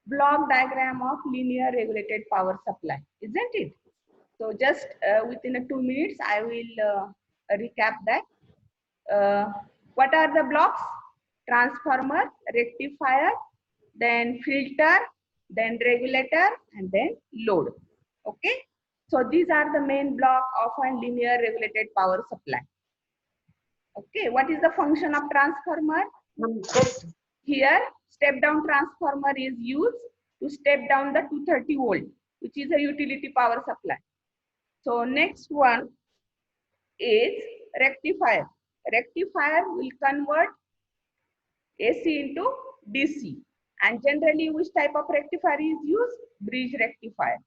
block diagram of linear regulated power supply, isn't it? So just within 2 minutes, I will recap that. What are the blocks? Transformer, rectifier, then filter, then regulator, and then load. Okay. So these are the main block of a linear regulated power supply. Okay. What is the function of transformer? Here, step down transformer is used to step down the 230 volt, which is a utility power supply. So next one is rectifier. Rectifier will convert AC into DC. And generally, which type of rectifier is used? Bridge rectifier.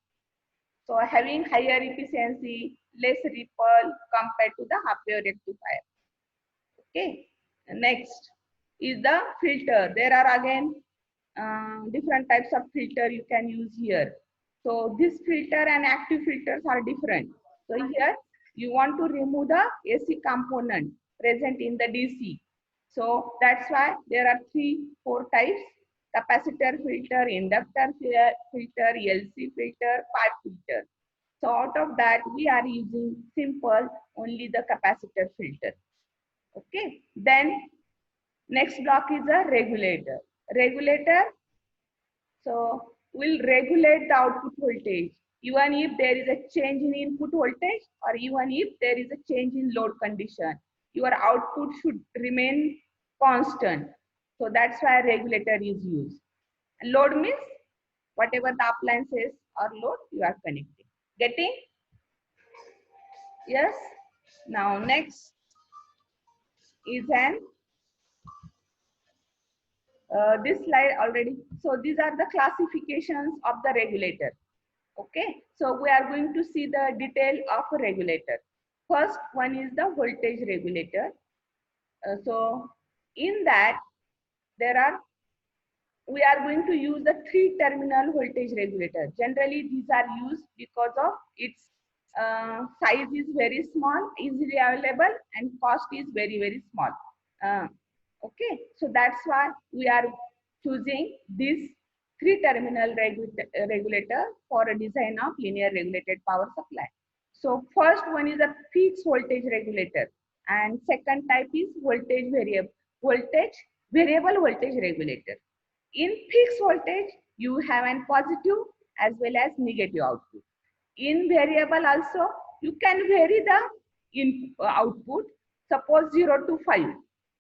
So having higher efficiency, less ripple compared to the half wave rectifier. Okay. Next is the filter. There are again different types of filter you can use here. So this filter and active filters are different. So here you want to remove the AC component present in the DC. So that's why there are 3-4 types: capacitor filter, inductor filter, LC filter, pipe filter. So out of that, we are using simple only the capacitor filter. Okay. Then next block is a regulator. Regulator, so will regulate the output voltage even if there is a change in input voltage or even if there is a change in load condition. Your output should remain constant. So that's why regulator is used. Load means whatever the appliances or load you are connecting. Getting? Yes. Now next is an this slide already. So these are the classifications of the regulator. Okay. So we are going to see the detail of a regulator. First one is the voltage regulator. So in that we are going to use the 3-terminal voltage regulator. Generally these are used because of its size is very small, easily available, and cost is very, very small. Okay, so that's why we are choosing this 3-terminal regulator for a design of linear regulated power supply. So first one is a fixed voltage regulator, and second type is variable voltage regulator. In fixed voltage, you have an positive as well as negative output. In variable also, you can vary the output. Suppose 0 to 5,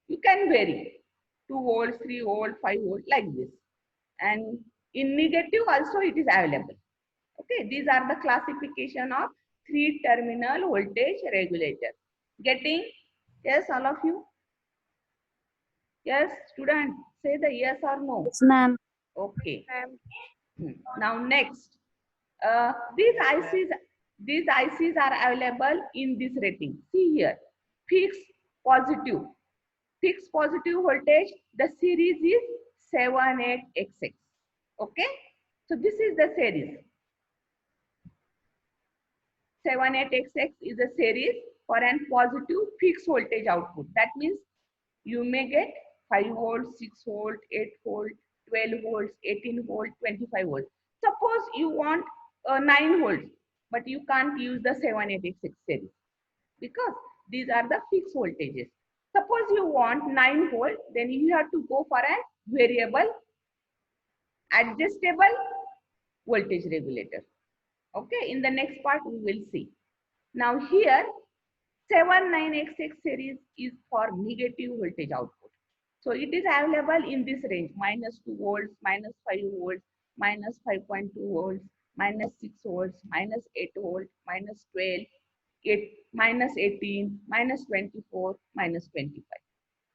you can vary 2 volts, 3 volts, 5 volts, like this. And in negative also it is available. Okay, these are the classification of 3-terminal voltage regulator. Getting? Yes, all of you? Yes, student, say the yes or no. Yes, ma'am. Okay. Now next, these ICs are available in this rating. See here, fixed positive voltage. The series is 78XX. Okay, so this is the series. 78XX is a series for an positive fixed voltage output. That means you may get 5 volts, 6 volt, 8 volt, 12 volts, 18 volt, 25 volts. Suppose you want 9 volts, but you can't use the 7886 series because these are the fixed voltages. Suppose you want 9 volt, then you have to go for a variable adjustable voltage regulator. Okay, in the next part we will see. Now here 79XX series is for negative voltage output. So it is available in this range: -2 volts, -5 volts, -5.2 volts, -6 volts, -8 volts, -12, -18, -24, -25.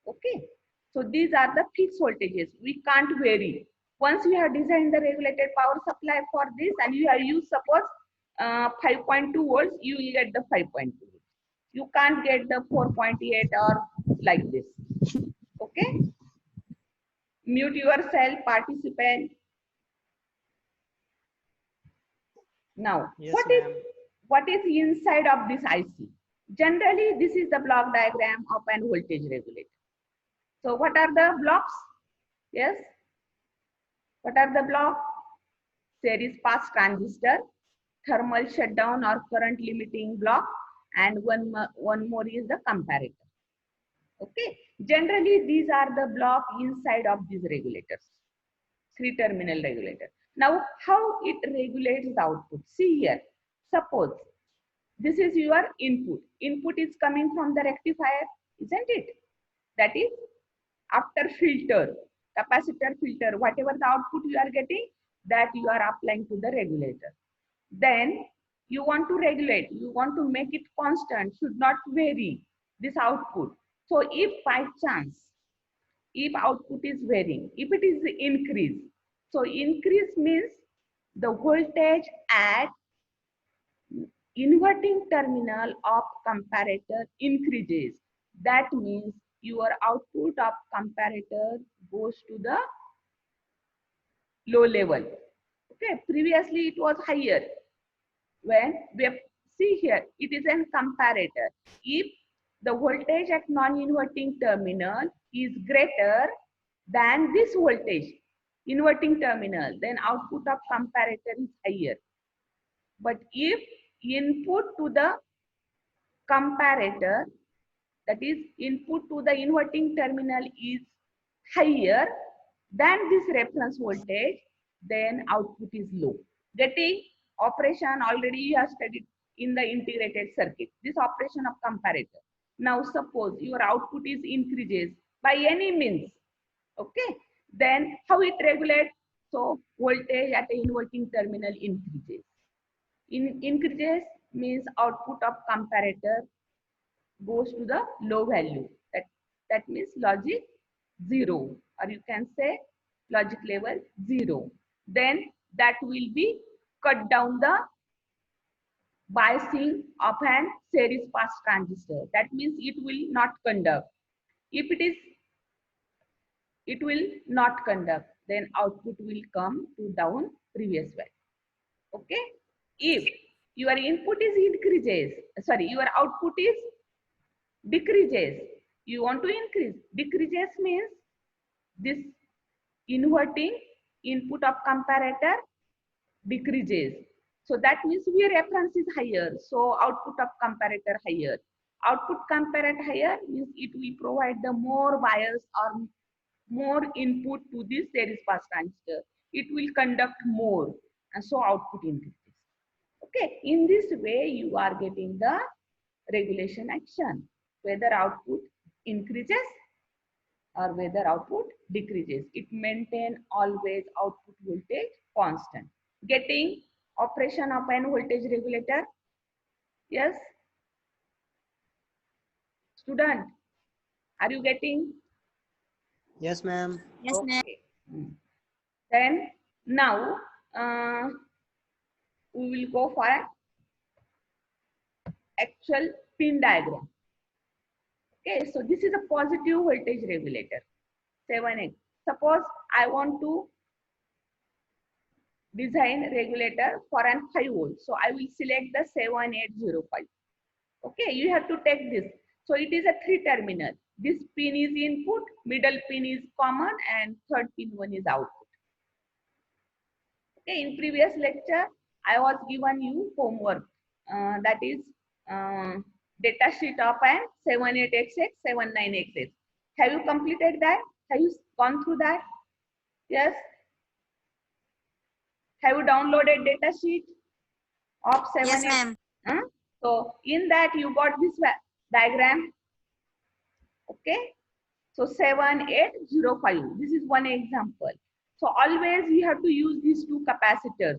Okay. So these are the fixed voltages. We can't vary. Once you have designed the regulated power supply for this and you have used suppose 5.2 volts, you will get the 5.2 volts. You can't get the 4.8 or like this. Okay. Mute yourself, participant. Now, Yes, what is inside of this IC? Generally, this is the block diagram of an voltage regulator. So what are the blocks? Yes. What are the blocks? series pass transistor, thermal shutdown or current limiting block, and one more is the comparator. Okay, generally these are the block inside of these regulators, 3-terminal regulator. Now, how it regulates the output? See here, suppose this is your input. Input is coming from the rectifier, isn't it? That is after filter, capacitor filter, whatever the output you are getting, that you are applying to the regulator. Then you want to regulate, you want to make it constant, should not vary this output. So if by chance, if output is varying, if it is increase, so increase means the voltage at inverting terminal of comparator increases. That means your output of comparator goes to the low level. Okay, previously it was higher. When we see here, it is a comparator. If the voltage at non-inverting terminal is greater than this voltage, inverting terminal, then output of comparator is higher. But if input to the comparator, that is input to the inverting terminal, is higher than this reference voltage, then output is low. Getting operation already you have studied in the integrated circuit, this operation of comparator. Now suppose your output is increases by any means, okay, then how it regulates? So voltage at the inverting terminal increases. Increases means output of comparator goes to the low value. That means logic 0, or you can say logic level 0. Then that will be cut down the biasing of an series pass transistor. That means it will not conduct. If it will not conduct, then output will come to down previous value. Okay. If your input is increases, sorry, your output is decreases, you want to increase. Decreases means this inverting input of comparator decreases. So that means your reference is higher. So output of comparator higher. Output comparator higher means it will provide the more bias or more input to this series pass transistor. It will conduct more, and so output increases. Okay, in this way you are getting the regulation action, whether output increases or whether output decreases. It maintain always output voltage constant. Getting operation of an voltage regulator? Yes? Student, are you getting? Yes, ma'am. Yes, ma'am. Okay. Then now we will go for an actual pin diagram. Okay, so this is a positive voltage regulator, 7X. Suppose I want to design regulator for an 5 volt. So I will select the 7805. Okay, you have to take this. So it is a 3-terminal. This pin is input, middle pin is common, and third pin one is output. Okay, in previous lecture, I was given you homework. That is data sheet of an 78XX, 79XX. Have you completed that? Have you gone through that? Yes. Have you downloaded data sheet of 78? Yes, ma'am. So in that you got this diagram. Okay. So 7805. This is one example. So always you have to use these two capacitors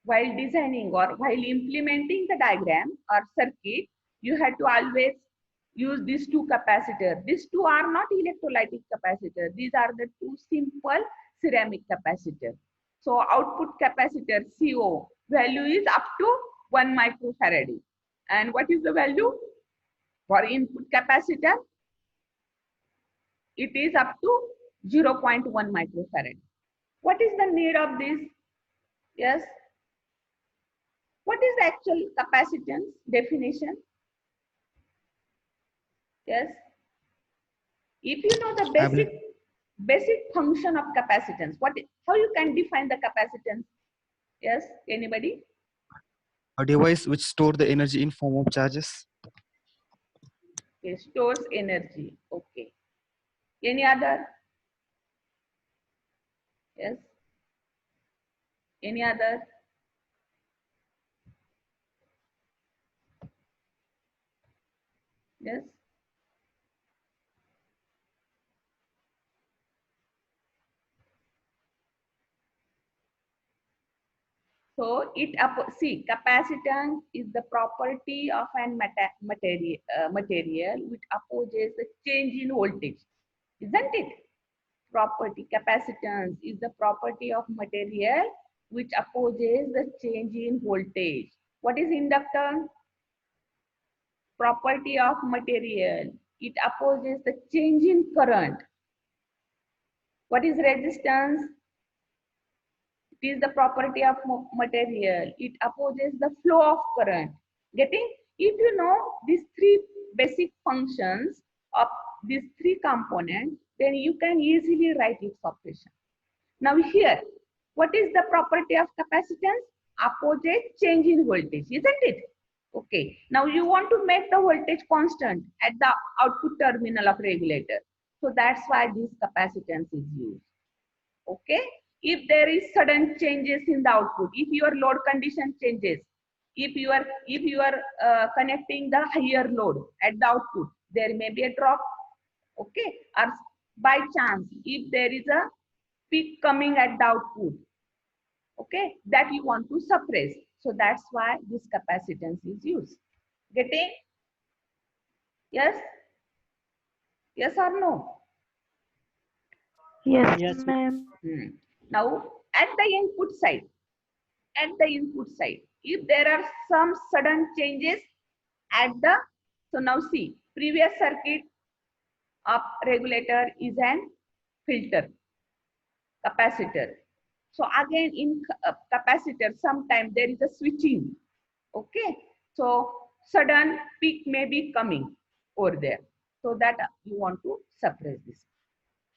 while designing or while implementing the diagram or circuit. You have to always use these two capacitors. These two are not electrolytic capacitors. These are the two simple ceramic capacitors. So output capacitor CO value is up to 1 microfarad. And what is the value for input capacitor? It is up to 0.1 microfarad. What is the need of this? Yes. What is the actual capacitance definition? Yes. If you know the basic function of capacitance, how you can define the capacitance? Yes, anybody? A device which store the energy in form of charges. Okay, stores energy. Okay. Any other? Yes. Any other? Yes. So see, capacitance is the property of an material which opposes the change in voltage, isn't it? Property capacitance is the property of material which opposes the change in voltage. What is inductance? Property of material. It opposes the change in current. What is resistance? It is the property of material. It opposes the flow of current. Getting? If you know these three basic functions of these three components, then you can easily write its operation. Now here, what is the property of capacitance? Opposes change in voltage, isn't it? Okay. Now you want to make the voltage constant at the output terminal of regulator. So that's why this capacitance is used. Okay. If there is sudden changes in the output, if your load condition changes, if you are connecting the higher load at the output, there may be a drop. Okay. Or by chance, if there is a peak coming at the output, okay, that you want to suppress. So that's why this capacitance is used. Getting? Yes? Yes or no? Yes, Yes, ma'am. Now, at the input side, if there are some sudden changes at the, so now see, previous circuit of regulator is an filter, capacitor. So again in capacitor, sometimes there is a switching. Okay. So sudden peak may be coming over there. So that you want to suppress this.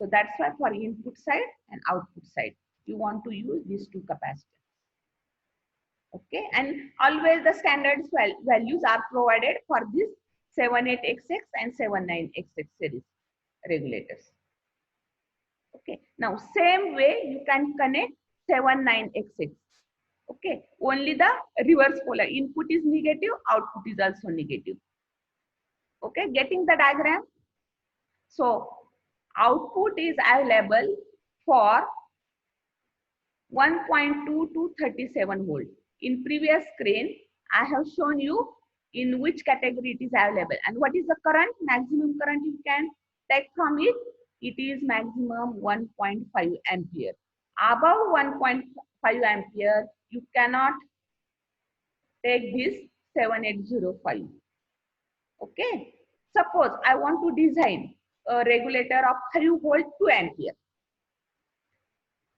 So that's why for input side and output side, you want to use these two capacitors. Okay. And always the standard values are provided for this 78XX and 79XX series regulators. Okay. Now same way you can connect 79XX. Okay. Only the reverse polar input is negative, output is also negative. Okay. Getting the diagram? So output is available for 1.2 to 37 volt. In previous screen, I have shown you in which category it is available and what is the current, maximum current you can take from it. It is maximum 1.5 ampere. Above 1.5 ampere, you cannot take this 7805. Okay. Suppose I want to design a regulator of 5 volt 2 ampere.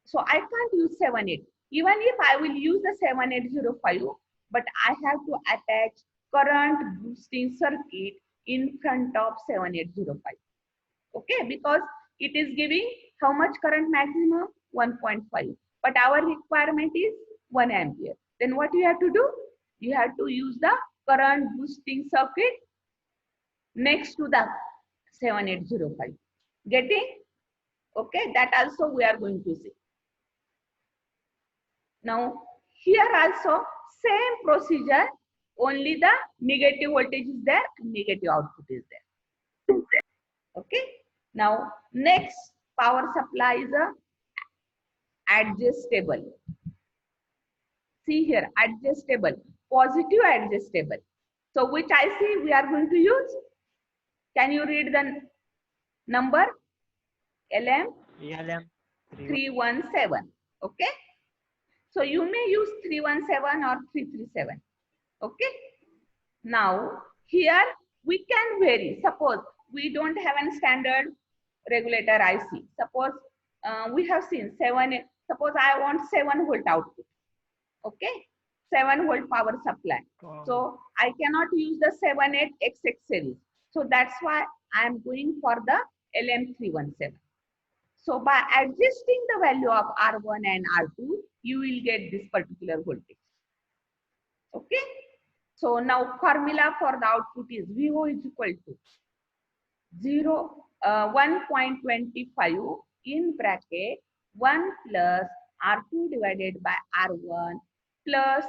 So I can't use 78. Even if I will use the 7805, but I have to attach current boosting circuit in front of 7805. Okay, because it is giving how much current maximum? 1.5. But our requirement is 1 ampere. Then what you have to do? You have to use the current boosting circuit next to the 7805. Getting? Okay, that also we are going to see. Now, here also same procedure, only the negative voltage is there and negative output is there. Okay. Now, next power supply is a adjustable. See here, adjustable, positive adjustable. So, which IC we are going to use? Can you read the number? LM317. Okay. So you may use 317 or 337. Okay. Now here we can vary. Suppose we don't have a standard regulator IC. Suppose we have seen 7. Suppose I want 7 volt output. Okay. 7 volt power supply. So I cannot use the 78XX series. So that's why I am going for the LM317. So by adjusting the value of R1 and R2, you will get this particular voltage. Okay. So now formula for the output is VO is equal to 1.25 in bracket 1 plus R2 divided by R1 plus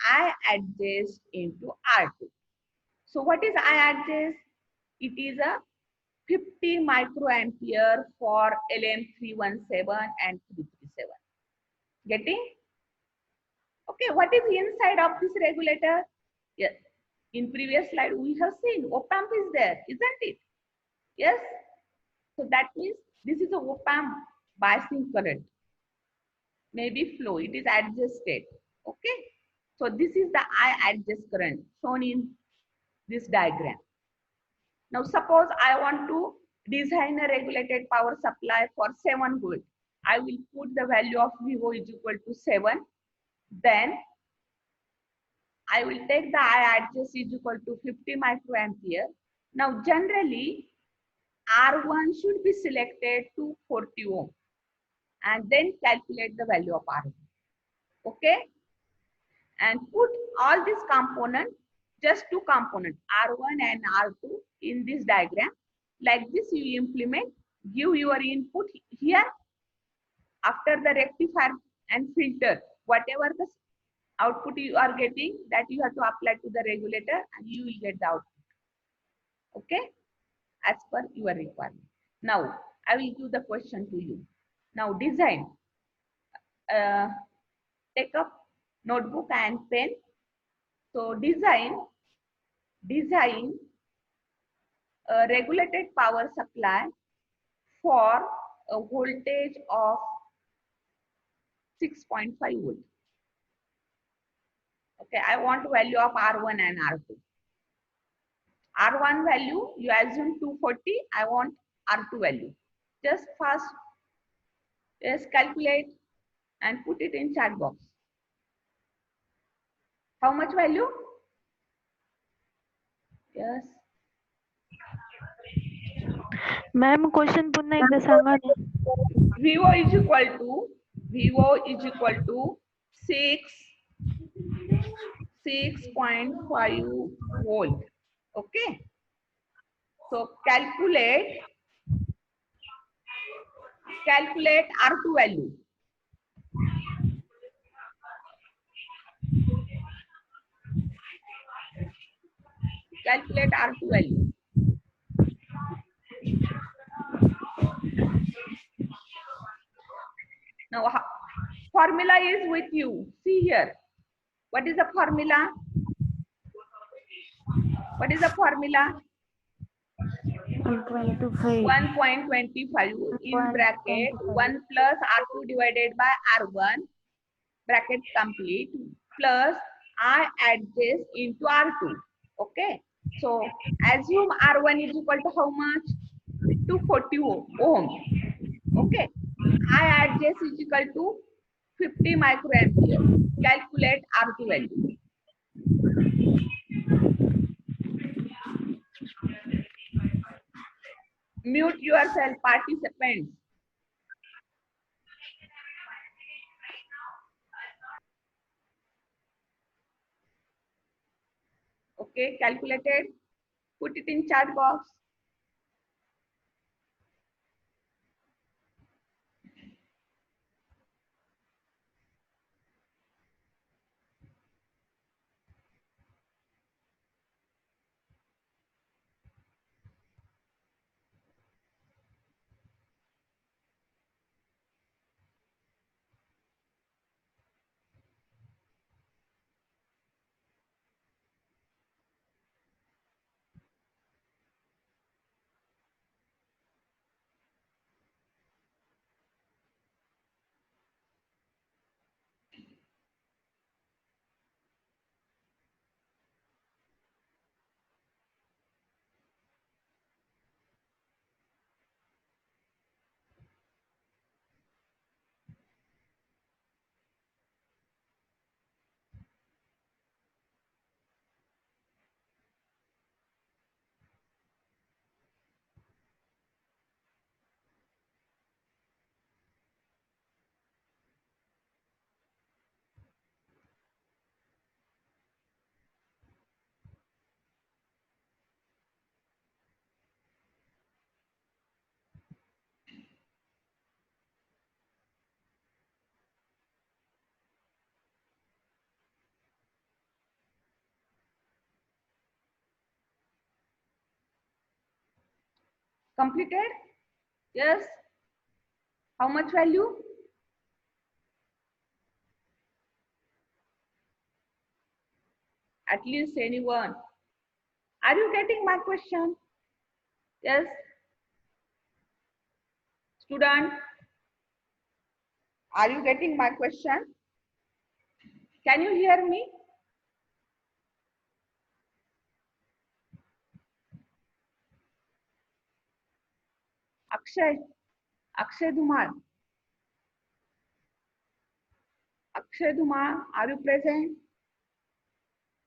I adjust into R2. So what is I adjust? It is a 50 microampere for LM317 and 337. Getting? Okay, what is inside of this regulator? Yes. In previous slide, we have seen op-amp is there, isn't it? Yes. So that means this is a op-amp biasing current. Maybe flow, it is adjusted. Okay. So this is the I adjust current shown in this diagram. Now suppose I want to design a regulated power supply for 7 volt. I will put the value of VO is equal to 7. Then I will take the I adjust is equal to 50 microampere. Now generally R1 should be selected to 40 ohm and then calculate the value of R1. Okay? And put all these components, just two components, R1 and R2 in this diagram. Like this you implement, give your input here. After the rectifier and filter, whatever the output you are getting, that you have to apply to the regulator and you will get the output. Okay? As per your requirement. Now, I will give the question to you. Now, design. Take up notebook and pen. So, design a regulated power supply for a voltage of 6.5 volt. Okay, I want value of R1 and R2. R1 value, you assume 240. I want R2 value. Just first, just calculate and put it in chat box. How much value? Yes. Ma'am question पुन्हा एकदा सांगा ना. VO is equal to 6.5 volt. Okay. So calculate R2 value. Calculate R2 value. Now, formula is with you. See here. What is the formula? What is the formula? 1.25 1.25 in bracket 1 plus R2 divided by R1 bracket complete plus I adjust into R2. Okay. So assume R1 is equal to how much? 240 ohm. Okay. I adjust is equal to 50 microampere. Calculate R2 value. Mute yourself, participants. Okay, calculated. Put it in chat box. Completed? Yes. How much value? At least anyone. Are you getting my question? Yes. Student, are you getting my question? Can you hear me? Akshay, Akshay Dhumar. Akshay Dhumar, are you present?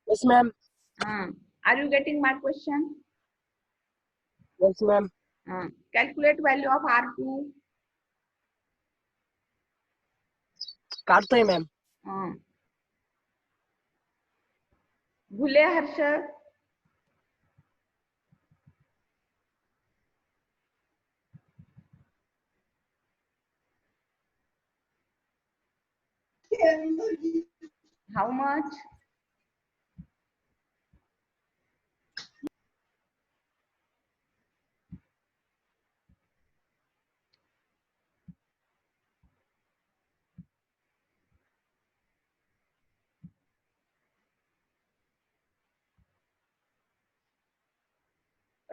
Yes, ma'am. Are you getting my question? Yes, ma'am. Calculate value of R2. काटते हैं ma'am. भूले Harshad. How much?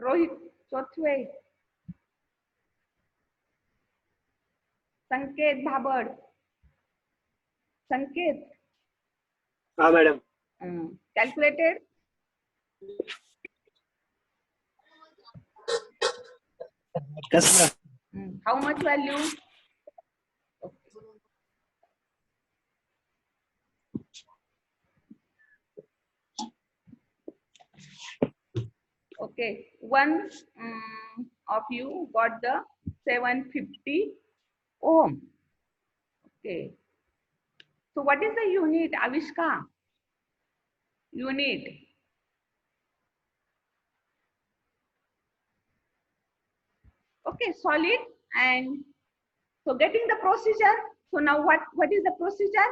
Rohit Chothwe. Sanket Bhabad. Sanket. हाँ madam. Calculated? Yes, ma'am. How much value? Okay, one of you got the 750 ohm. Okay. So what is the unit, Avishka? Unit. Okay, solid. And so getting the procedure. So now what is the procedure?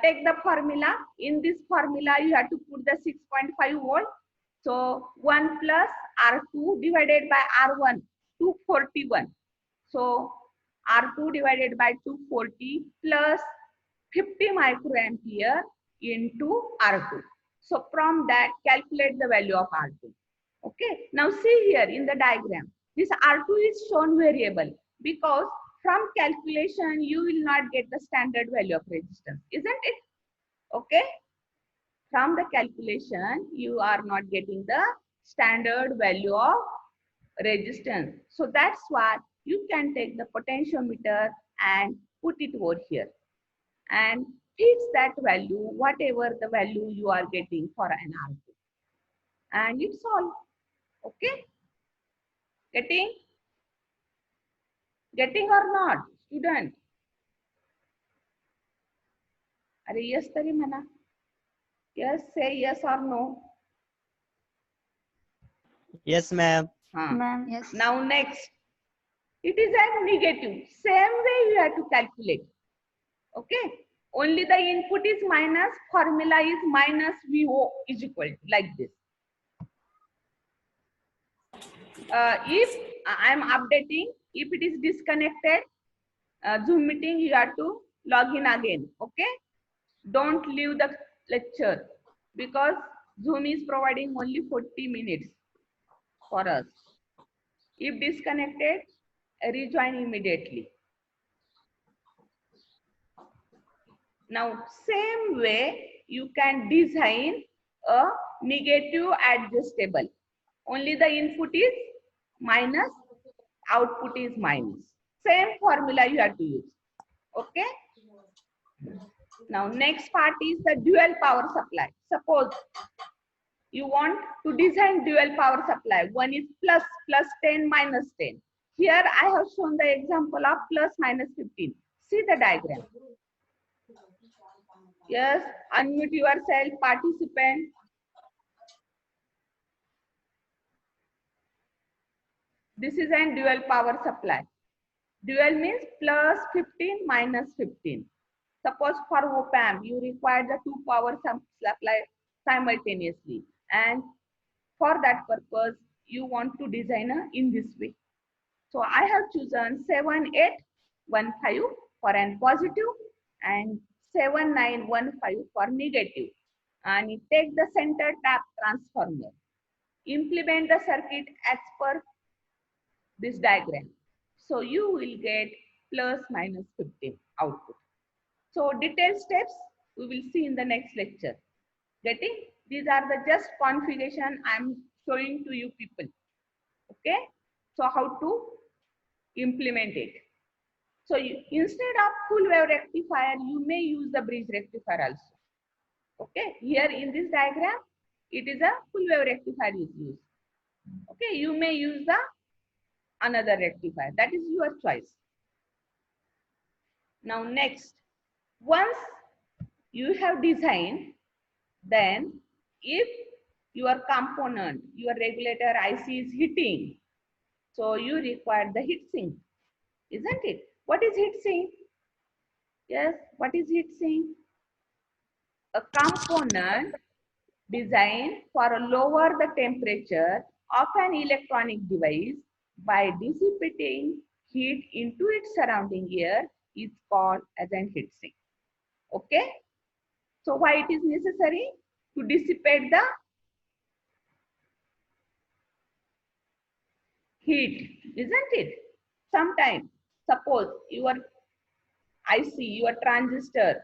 Take the formula. In this formula, you have to put the 6.5 volt. So 1 plus R2 divided by R1, 241. So R2 divided by 240 plus 50 microampere into R2. So from that, calculate the value of R2. Okay. Now see here in the diagram, this R2 is shown variable because from calculation, you will not get the standard value of resistance, isn't it? Okay. From the calculation, you are not getting the standard value of resistance. So that's why you can take the potentiometer and put it over here and fix that value, whatever the value you are getting for an R2. And it's all. Okay? Getting or not, student? Are yes, tari mana? Yes, say yes or no. Yes, ma'am. Ma'am. Yes. Now next, it is a negative. Same way you have to calculate. Okay. Only the input is minus, formula is minus VO is equal to like this. If I am updating, if it is disconnected, Zoom meeting, you have to log in again. Okay. Don't leave the lecture because Zoom is providing only 40 minutes for us. If disconnected, rejoin immediately. Now, same way you can design a negative adjustable. Only the input is minus, output is minus. Same formula you have to use. Okay. Now, next part is the dual power supply. Suppose you want to design dual power supply. One is plus 10 minus 10. Here I have shown the example of plus minus 15. See the diagram. Yes, unmute yourself, participant. This is a dual power supply. Dual means plus 15 minus 15. Suppose for op-amp, you require the two power supply simultaneously. And for that purpose, you want to design in this way. So I have chosen 7815 for an positive and 7915 for negative. And take the center tap transformer. Implement the circuit as per this diagram. So you will get plus minus 15 output. So detailed steps we will see in the next lecture. Getting? These are the just configuration I am showing to you people. Okay? So how to implement it. So instead of full wave rectifier, you may use the bridge rectifier also. Okay? Here in this diagram, it is a full wave rectifier is used. Okay? You may use the another rectifier. That is your choice. Now next, once you have designed, then if your component, your regulator IC is heating, so you require the heat sink, isn't it? What is heat sink? Yes, what is heat sink? A component designed for lower the temperature of an electronic device by dissipating heat into its surrounding air is called as an heat sink. Okay? So why it is necessary to dissipate the heat, isn't it? Sometimes, suppose your IC, your transistor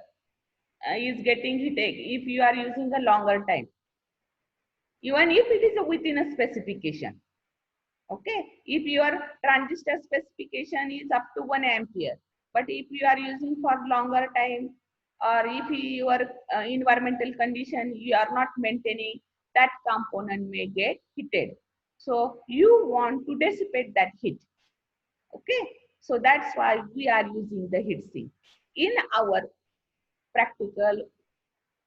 is getting heated if you are using a longer time, even if it is within a specification. Okay, if your transistor specification is up to 1 ampere, but if you are using for longer time, or if your environmental condition you are not maintaining, that component may get heated. So you want to dissipate that heat. Okay, so that's why we are using the heat sink. In our practical,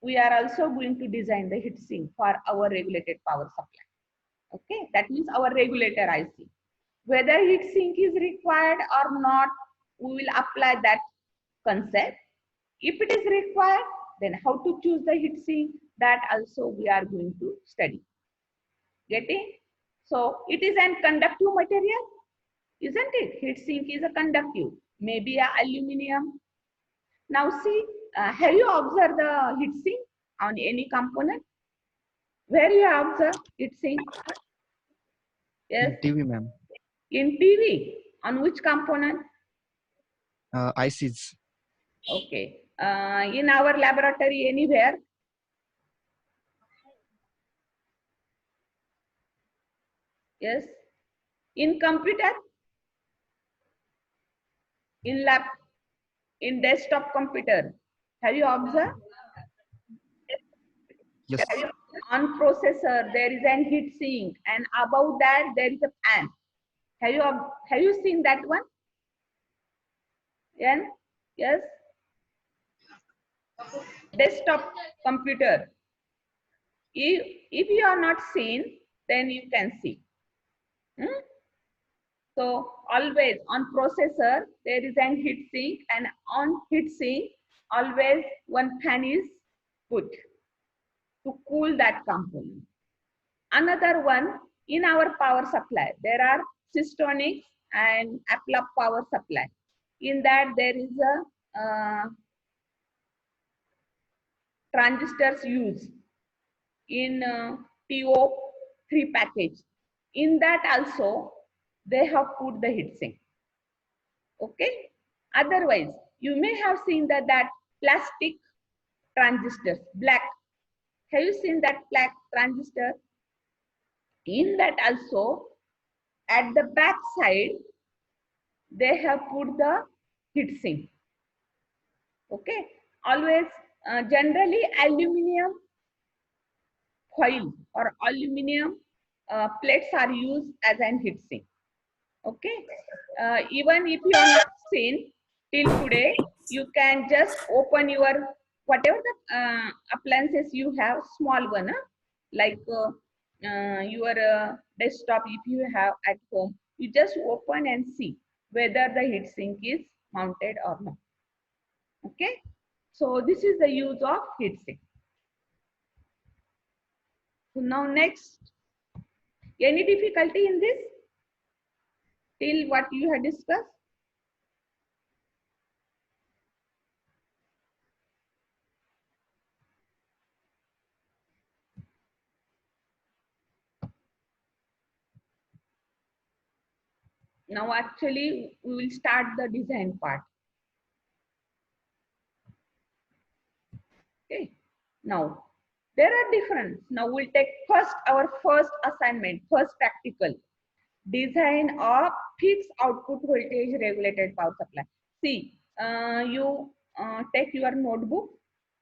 we are also going to design the heat sink for our regulated power supply. Okay, that means our regulator IC. Whether heat sink is required or not, we will apply that concept. If it is required, then how to choose the heat sink, that also we are going to study. Getting? So it is an conductive material, isn't it? Heat sink is a conductive, maybe a aluminum. Now see, have you observed the heat sink on any component? Where you have observed heat sink? Yes. TV, ma'am. In TV, on which component? ICs. Okay. In our laboratory, anywhere? Yes. In computer? In lab? In desktop computer? Have you observed? Yes. On processor, there is an heat sink, and above that, there is a fan. Have you seen that one? Yeah? Yes. Desktop computer. If you are not seen, then you can see. So always on processor, there is an heat sink, and on heat sink, always one fan is put to cool that component. Another one, in our power supply, there are Systonics and Applap power supply. In that, there is a transistors used in TO3 package. In that also, they have put the heatsink. Okay. Otherwise, you may have seen that plastic transistors, black. Have you seen that black transistor? In that also, at the back side, they have put the heatsink. Okay. Always, generally, aluminum foil or aluminum plates are used as an heatsink. Okay. Even if you are not seen till today, you can just open your whatever the appliances you have, small one, like your desktop if you have at home, you just open and see whether the heatsink is mounted or not. Okay. So this is the use of heatsink. So now next, Any difficulty in this? Till what you had discussed? Now actually we will start the design part. Okay. Now there are different. Now we'll take our first assignment, first practical. Design of fixed output voltage regulated power supply. See, you take your notebook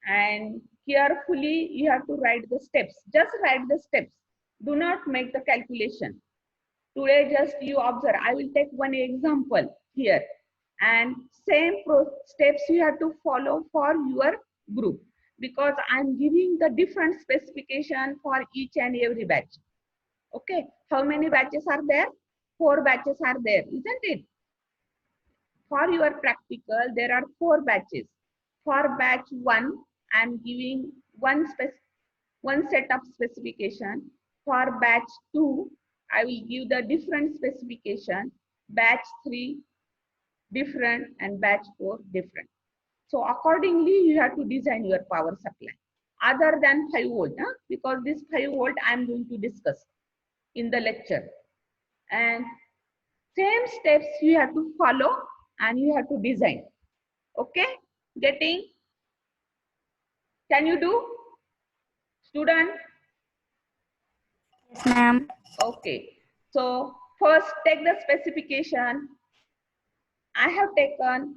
and carefully you have to write the steps. Just write the steps. Do not make the calculation. Today just you observe. I will take one example here and same steps you have to follow for your group, because I'm giving the different specification for each and every batch. Okay, how many batches are there? 4 batches are there, isn't it? For your practical, there are 4 batches. For batch 1, I'm giving one set of specification. For batch 2, I will give the different specification. Batch 3, different, and batch 4, different. So accordingly, you have to design your power supply. Other than 5 volt, because this 5 volt I'm going to discuss in the lecture. And same steps you have to follow and you have to design. Okay, getting? Can you do, student? Yes, ma'am. Okay, so first take the specification. I have taken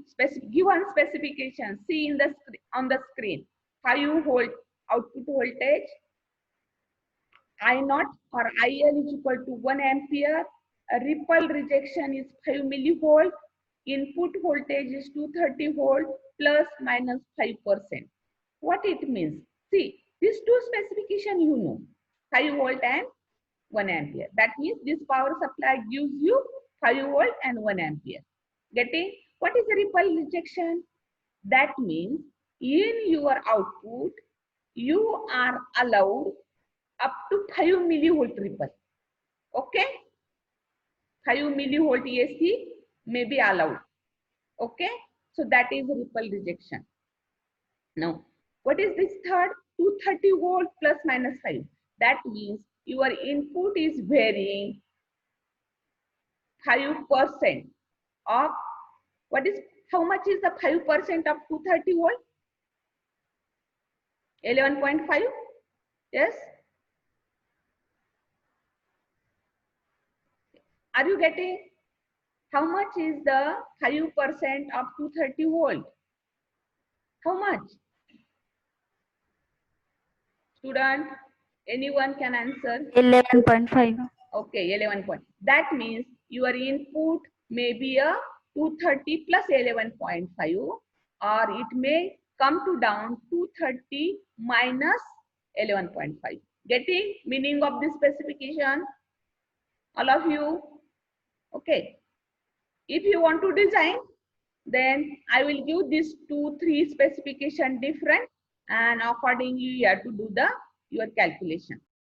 given specification. See in the on the screen. 5 volt output voltage, I naught or IL is equal to 1 ampere. A ripple rejection is 5 millivolt. Input voltage is 230 volt plus minus 5%. What it means? See, these two specification you know, 5 volt and 1 ampere. That means this power supply gives you 5 volt and 1 ampere. Getting? What is a ripple rejection? That means in your output, you are allowed up to 5 millivolt ripple. Okay? 5 millivolt AC may be allowed. Okay? So that is ripple rejection. Now, what is this third? 230 volt plus minus 5. That means your input is varying 5% of what is, how much is the 5% of 230 volt? 11.5. Yes? Are you getting? How much is the 5% of 230 volt? How much? Student, anyone can answer? 11.5. Okay, 11 point. That means your input may be a 230 plus 11.5, or it may come to down 230 minus 11.5. Getting meaning of this specification? All of you? Okay. If you want to design, then I will give this 2-3 specification different, and accordingly you have to do your calculation.